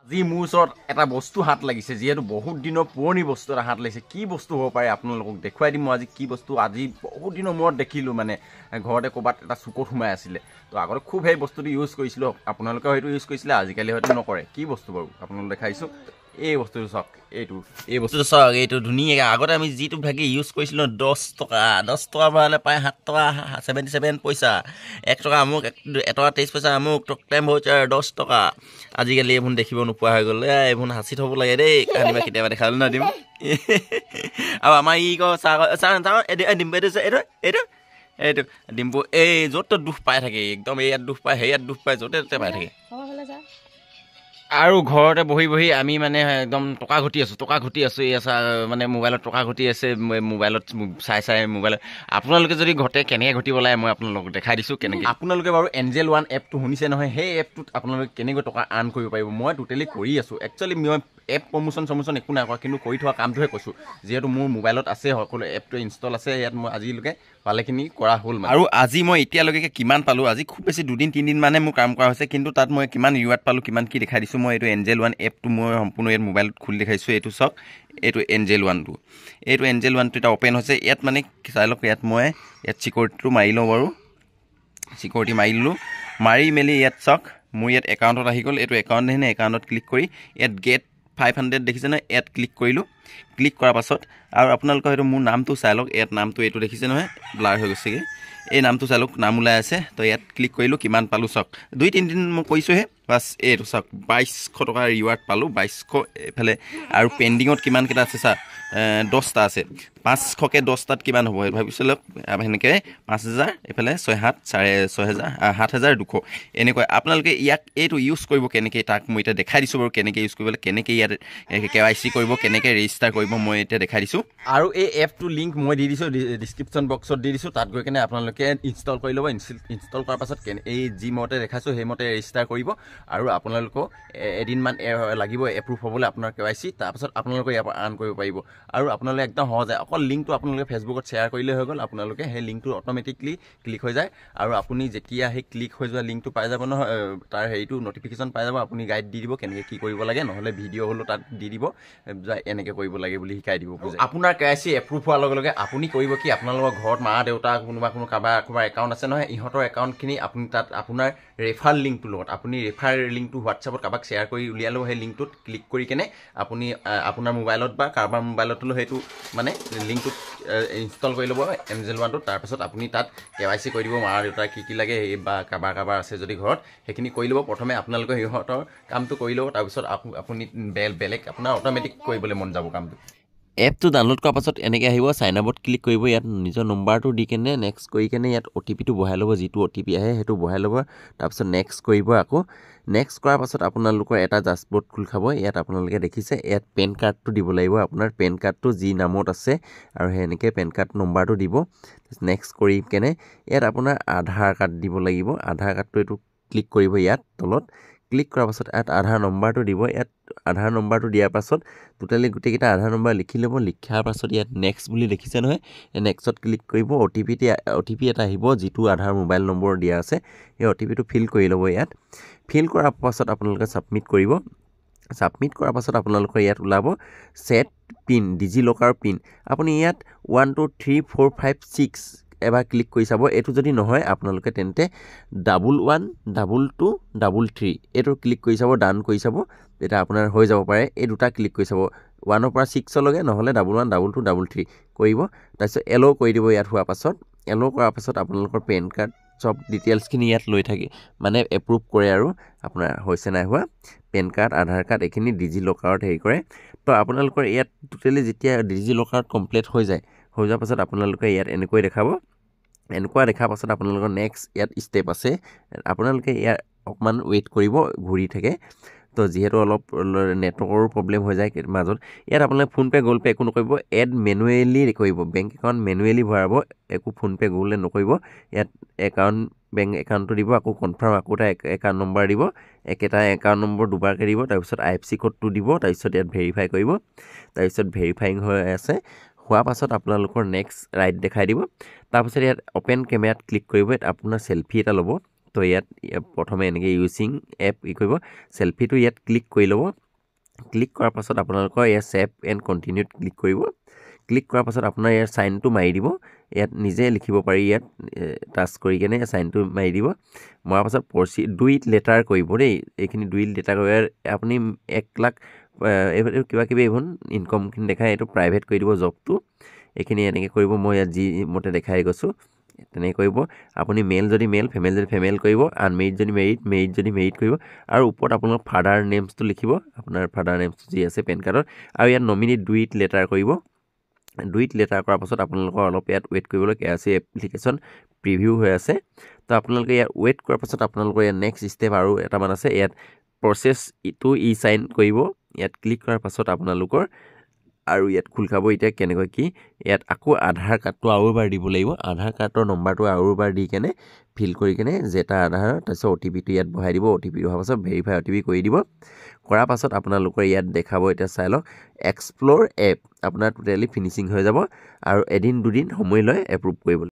আজি মোৰ ওচৰত এটা বস্তু হাত লাগিছে, যিহেতু বহুত দিনৰ পুৰণি বস্তু এটা হাত লাগিছে। কি বস্তু হ'ব পাৰে আপোনালোকক দেখুৱাই দিম মই আজি কি বস্তু। আজি বহুত দিনৰ মূৰত দেখিলোঁ, মানে ঘৰতে ক'ৰবাত এটা চুকত সোমাই আছিলে। তো আগতে খুব সেই বস্তুটো ইউজ কৰিছিলোঁ, আপোনালোকে হয়তো ইউজ কৰিছিলে, আজিকালি হয়তো নকৰে। কি বস্তু বাৰু আপোনালোকক দেখাইছোঁ। এই বস্তুটো চাওক, এই বস্তুটো চাওক, এইটো ধুনীয়াকৈ আগতে আমি যিটো ভাগে ইউজ কৰিছিলোঁ 10 টকা ভৰালে পায় 7 টকা 77 পইচা, 1 টকা আমুক, 1 টকা 23 পইচা আমুক, টক টাইম ভাউচাৰ 10 টকা। আজিকালি এইবোৰ দেখিব নোপোৱা হৈ গ'ল। এইবোৰ সাঁচি থ'ব লাগে দেই, কাহিনী বা কেতিয়াবা দেখালোঁ না দিম। আৰু আমাৰ ই কওঁ ডিম্পু এইটো ডিম্পু এই য'ত ত'ত দুখ পাই থাকে, একদম ইয়াত দুখ পায়, সেয়াত দুখ পায়, য'তে ত'তে পাই থাকে। আৰু ঘৰতে বহি বহি আমি মানে একদম টকা ঘটি আছোঁ এই মানে মোবাইলত টকা ঘটি আছে, মোবাইলত চাই মোবাইলত। আপোনালোকে যদি ঘটে কেনেকৈ ঘটিব লাগে মই আপোনালোকক দেখাই দিছোঁ কেনেকৈ। আপোনালোকে বাৰু এঞ্জেল ওৱান এপটো শুনিছে নহয়, সেই এপটোত আপোনালোকে কেনেকৈ টকা আৰ্ণ কৰিব পাৰিব মই টোটেলি কৰি আছোঁ। একচুৱেলি মই এপ প্ৰমোশ্যন একো নাই কৰা, কিন্তু কৰি থোৱা কামটোহে কৈছোঁ। যিহেতু মোৰ মোবাইলত আছে, সকলো এপটো ইনষ্টল আছে, ইয়াত মই আজিলৈকে ভালেখিনি কৰা হ'ল। আৰু আজি মই এতিয়ালৈকে কিমান পালোঁ, আজি খুব বেছি 2-3 দিন মানে মোৰ কাম কৰা হৈছে, কিন্তু তাত মই কিমান ৰিৱাৰ্ড পালোঁ, কিমান কি দেখাই দিছোঁ। মই এইটো এঞ্জেল ওৱান এপটো মই সম্পূৰ্ণ ইয়াত মোবাইলত খুলি দেখাইছোঁ। এইটো চাওক, এইটো এঞ্জেল ওৱানটো, এটা অ'পেন হৈছে। ইয়াত মানে চাই লওক, মই চিকিউৰিটিটো মাৰি লওঁ বাৰু। চিকিউৰিটি মাৰি ল'লোঁ, মাৰি মেলি ইয়াত চাওক মোৰ ইয়াত একাউণ্টত আহি গ'ল। এইটো একাউণ্ট আহিলে একাউণ্টত ক্লিক কৰি ইয়াত গেট 500 দেখিছে নহয়, ইয়াত ক্লিক কৰিলোঁ। ক্লিক কৰাৰ পাছত আৰু আপোনালোকৰ হয়তো মোৰ নামটো চাই লওক, ইয়াত নামটো এইটো দেখিছে নহয়, ব্লাৰ হৈ গৈছেগৈ। এই নামটো চাই লওক, নাম ওলাই আছে। তো ইয়াত ক্লিক কৰিলোঁ, কিমান পালোঁ চাওক, 2-3 দিন মই কৰিছোঁহে বাছ। এইটো চাওক 2200 টকা ৰিৱাৰ্ড পালোঁ, 2200। এইফালে আৰু পেণ্ডিঙত কিমানকেইটা আছে চাওক, 10টা আছে। 500কে 10টাত কিমান হ'ব ভাবিছোঁ লওক, সেনেকৈ 5000, এইফালে 6-7 7,200 এনেকৈ। আপোনালোকে ইয়াক এইটো ইউজ কৰিব কেনেকৈ, তাক মই এতিয়া দেখাই দিছোঁ বাৰু কেনেকৈ ইউজ কৰিব লাগে, কেনেকৈ ইয়াত KYC কৰিব, কেনেকৈ ৰেজিষ্টাৰ কৰিব মই এতিয়া দেখাই দিছোঁ। আৰু এই এপটোৰ লিংক মই দি দিছোঁ, ডিছক্ৰিপশ্যন বক্সত দি দিছোঁ। তাত গৈ কেনে আপোনালোকে ইনষ্টল কৰি ল'ব। ইনষ্টল কৰাৰ পাছত এই যি মতে দেখাইছোঁ সেইমতে ৰেজিষ্টাৰ কৰিব। আৰু আপোনালোকক এদিনমান লাগিব এপ্ৰুভ হ'বলৈ আপোনাৰ KYC। তাৰপাছত আপোনালোকে ইয়াৰ পৰা আৰ্ণ কৰিব পাৰিব। আৰু আপোনালোকে একদম সহজে অকল লিংকটো আপোনালোকে ফেচবুকত শ্বেয়াৰ কৰিলে হৈ গ'ল। আপোনালোকে সেই লিংকটো অট'মেটিকলি ক্লিক হৈ যায়। আৰু আপুনি যেতিয়া সেই ক্লিক হৈ যোৱা লিংকটো পাই যাব নহয়, তাৰ হেৰিটো নটিফিকেশ্যন পাই যাব। আপুনি গাইড দি দিব কেনেকৈ কি কৰিব লাগে, নহ'লে ভিডিঅ' হ'লেও তাত দি দিব, এনেকৈ কৰিব লাগে বুলি শিকাই দিব। আপোনাৰ KYC এপ্ৰুভ হোৱাৰ লগে লগে আপুনি কৰিব কি, আপোনালোকৰ ঘৰত মা দেউতা কাৰোবাৰ একাউণ্ট আছে নহয়, ইহঁতৰ একাউণ্টখিনি আপুনি তাত আপোনাৰ ৰেফাৰ লিংকটোৰ লগত আপুনি ৰেফাৰ লিংকটো হোৱাটছআপত কাৰোবাক শ্বেয়াৰ কৰি উলিয়াই ল'ব। সেই লিংকটোত ক্লিক কৰি কেনে আপুনি আপোনাৰ মোবাইলত বা কাৰোবাৰ মোবাইলত হ'লেও সেইটো মানে লিংকটোত ইনষ্টল কৰি ল'ব এঞ্জেল ওৱানটোত। তাৰপাছত আপুনি তাত KYC কৰি দিব, মা দেউতাৰ কি লাগে বা কাৰোবাৰ আছে যদি ঘৰত সেইখিনি কৰি ল'ব। প্ৰথমে আপোনালোকে সিহঁতৰ কামটো কৰি ল'ব, তাৰপিছত আপুনি বেলেগ আপোনাৰ অট'মেটিক কৰিবলৈ মন যাব কামটো। এপটো ডাউনলোড কৰাৰ পাছত এনেকৈ আহিব, চাইন আপত ক্লিক কৰিব। ইয়াত নিজৰ নম্বৰটো দি কেনে নেক্সট কৰি কেনে ইয়াত OTPটো বহাই ল'ব, যিটো OTP আহে সেইটো বহাই ল'ব। তাৰপিছত নেক্সট কৰিব। আকৌ নেক্সট কৰাৰ পাছত আপোনালোকৰ এটা ডাছবৰ্ড খোল খাব। ইয়াত আপোনালোকে দেখিছে, ইয়াত পেন কাৰ্ডটো দিব লাগিব, আপোনাৰ পেন কাৰ্ডটো যি নামত আছে, আৰু সেনেকৈ পেন কাৰ্ড নম্বৰটো দিব। নেক্সট কৰি কেনে ইয়াত আপোনাৰ আধাৰ কাৰ্ড দিব লাগিব। আধাৰ কাৰ্ডটো এইটো ক্লিক কৰিব ইয়াত তলত। ক্লিক কৰাৰ পাছত ইয়াত আধাৰ নম্বৰটো দিব। ইয়াত আধাৰ নম্বৰটো দিয়াৰ পাছত টোটেলি গোটেইকেইটা আধাৰ নম্বৰ লিখি ল'ব। লিখাৰ পাছত ইয়াত নেক্সট বুলি দেখিছে নহয়, নেক্সটত ক্লিক কৰিব। OTP এটা আহিব, যিটো আধাৰ মোবাইল নম্বৰ দিয়া আছে, সেই OTPটো ফিল কৰি ল'ব। ইয়াত ফিল কৰাৰ পাছত আপোনালোকে ছাবমিট কৰিব। ছাবমিট কৰাৰ পাছত আপোনালোকৰ ইয়াত ওলাব ছেট পিন, ডিজি লকাৰ পিন। আপুনি ইয়াত 1 2 3 4 5 6 এবাৰ ক্লিক কৰি চাব। এইটো যদি নহয় আপোনালোকে তেন্তে 11 22 33 এইটো ক্লিক কৰি চাব, ডান কৰি চাব, তেতিয়া আপোনাৰ হৈ যাব পাৰে। এই দুটা ক্লিক কৰি চাব, 1ৰ পৰা 6লৈকে, নহ'লে 11 22 33 কৰিব। তাৰপিছত এল' কৰি দিব। ইয়াত হোৱাৰ পাছত এল' কৰাৰ পাছত আপোনালোকৰ পেন কাৰ্ড চব ডিটেইলছখিনি ইয়াত লৈ থাকে, মানে এপ্ৰুভ কৰে আৰু আপোনাৰ হৈছে নাই হোৱা। পেন কাৰ্ড, আধাৰ কাৰ্ড এইখিনি ডিজি লকাৰত হেৰি কৰে। তো আপোনালোকৰ ইয়াত টোটেলি যেতিয়া ডিজি লকাৰত কমপ্লিট হৈ যোৱাৰ পাছত আপোনালোকে ইয়াত এনেকৈ দেখাব। এনেকুৱা দেখাৰ পাছত আপোনালোকৰ নেক্সট ইয়াত ষ্টেপ আছে। আপোনালোকে ইয়াত অকণমান ৱেইট কৰিব, ঘূৰি থাকে। তো যিহেতু অলপ নেটৱৰ্কৰো প্ৰব্লেম হৈ যায় মাজত। ইয়াত আপোনালোকে ফোনপে' গুগল পে' একো নকৰিব, এড মেনুৱেলি কৰিব। বেংক একাউণ্ট মেনুৱেলি ভৰাব, একো ফোনপে' গুগল পে' নকৰিব। ইয়াত বেংক একাউণ্টটো দিব, আকৌ কনফাৰ্ম, আকৌ এটা একাউণ্ট নম্বৰ দিব, একেটা একাউণ্ট নম্বৰ দুবাৰকৈ দিব। তাৰপিছত IFSC কোডটো দিব, তাৰপিছত ইয়াত ভেৰিফাই কৰিব। তাৰপিছত ভেৰিফাইং হৈ আছে, হোৱাৰ পাছত আপোনালোকৰ নেক্সট ৰাইট দেখাই দিব। তাৰপিছত ইয়াত অ'পেন কেমেৰাত ক্লিক কৰিব। ইয়াত আপোনাৰ চেল্ফি এটা ল'ব। তো ইয়াত প্ৰথমে এনেকৈ ইউজিং এপ কি কৰিব চেলফিটো ইয়াত ক্লিক কৰি ল'ব ক্লিক কৰাৰ পাছত আপোনালোকৰ ইয়াত ছেভ এণ্ড কণ্টিনিউত ক্লিক কৰিব ক্লিক কৰাৰ পাছত আপোনাৰ ইয়াৰ চাইনটো মাৰি দিব ইয়াত নিজে লিখিব পাৰি ইয়াত টাচ কৰি কেনে চাইনটো মাৰি দিব মৰাৰ পাছত ডুইট লেটাৰ কৰিব দেই এইখিনি ডুইট লেটাৰ কৰি আপুনি 1 লাখ কিবা কিবি এইবোৰ ইনকমখিনি দেখাই এইটো প্ৰাইভেট কৰি দিব জবটো এইখিনি এনেকৈ কৰিব মই ইয়াত যি মতে দেখাই গৈছোঁ তেনেকৈ কৰিব আপুনি মেল যদি মেল ফিমেল যদি ফিমেল কৰিব আনমেৰিড যদি মেৰিড যদি মেৰিড কৰিব আৰু ওপৰত আপোনাৰ ফাদাৰ নেমছটো লিখিব আপোনাৰ ফাদাৰ নেমছটো যি আছে পেন কাৰ্ডত আৰু ইয়াত নমিনি ডুইট লেটাৰ কৰিব ডুইট লেটাৰ কৰাৰ পাছত আপোনালোকৰ অলপ ইয়াত ৱেইট কৰিবলৈ KYC এপ্লিকেশ্যন প্ৰিভিউ হৈ আছে তো আপোনালোকে ইয়াত ৱেইট কৰাৰ পাছত আপোনালোকৰ ইয়াত নেক্সট ষ্টেপ আৰু এটামান আছে ইয়াত প্ৰচেছ টু চাইন কৰিব ইয়াত ক্লিক কৰাৰ পাছত আপোনালোকৰ আৰু ইয়াত খোল খাব এতিয়া কেনেকৈ কি ইয়াত আকৌ আধাৰ কাৰ্ডটো আৰু এবাৰ দিব লাগিব আধাৰ কাৰ্ডৰ নম্বৰটো আৰু এবাৰ দি কেনে ফিল কৰি কেনে যেটা আধাৰ তাৰপিছত OTPটো ইয়াত বহাই দিব OTP অহাৰ পাছত ভেৰিফাই OTP কৰি দিব কৰাৰ পাছত আপোনালোকৰ ইয়াত দেখাব এতিয়া চাই লওক এক্সপ্ল'ৰ এপ আপোনাৰ টোটেলি ফিনিচিং হৈ যাব আৰু এদিন দুদিন সময় লৈ এপ্ৰুভ কৰিবলৈ